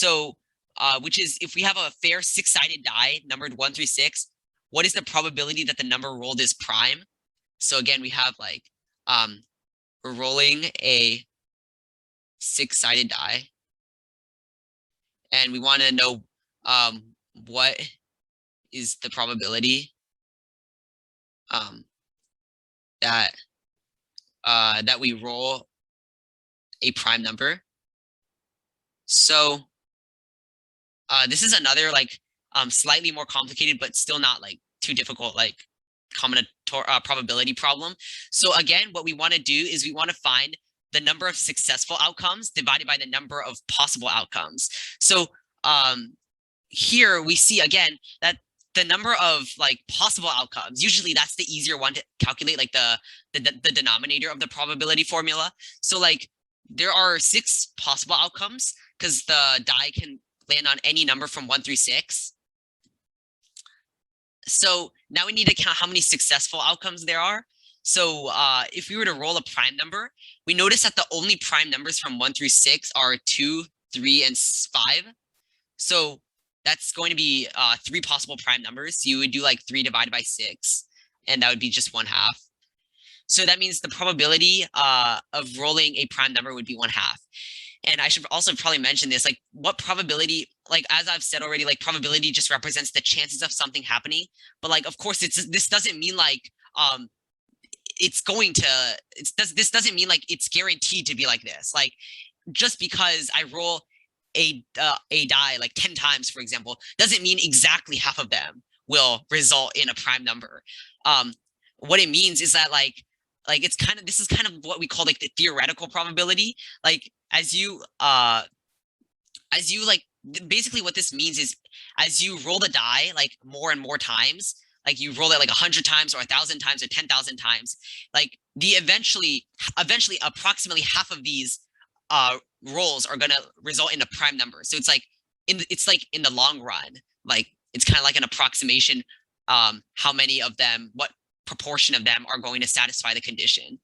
So, which is if we have a fair six-sided die numbered 1 through 6, what is the probability that the number rolled is prime? So again, we have like we're rolling a six-sided die, and we want to know what is the probability that that we roll a prime number. So this is another like slightly more complicated, but still not like too difficult, like probability problem. So again, what we want to do is we want to find the number of successful outcomes divided by the number of possible outcomes. So here we see again that the number of like possible outcomes, usually that's the easier one to calculate, like the denominator of the probability formula. So like there are 6 possible outcomes because the die can land on any number from 1 through 6. So now we need to count how many successful outcomes there are. So if we were to roll a prime number, we notice that the only prime numbers from 1 through 6 are 2, 3, and 5. So that's going to be 3 possible prime numbers. You would do like 3 divided by 6, and that would be just 1/2. So that means the probability of rolling a prime number would be 1/2. And I should also probably mention this, like what probability, like as I've said already, like probability just represents the chances of something happening. But like, of course, this doesn't mean like this doesn't mean like it's guaranteed to be like this. Like just because I roll a die like 10 times, for example, doesn't mean exactly half of them will result in a prime number. What it means is that like it's kind of, this is kind of what we call like the theoretical probability. Like as you like, basically what this means is as you roll the die like more and more times, like you roll it like 100 times or 1,000 times or 10,000 times, like the eventually approximately half of these rolls are going to result in a prime number. So it's like in the long run, like it's kind of like an approximation how many of them, what proportion of them are going to satisfy the condition.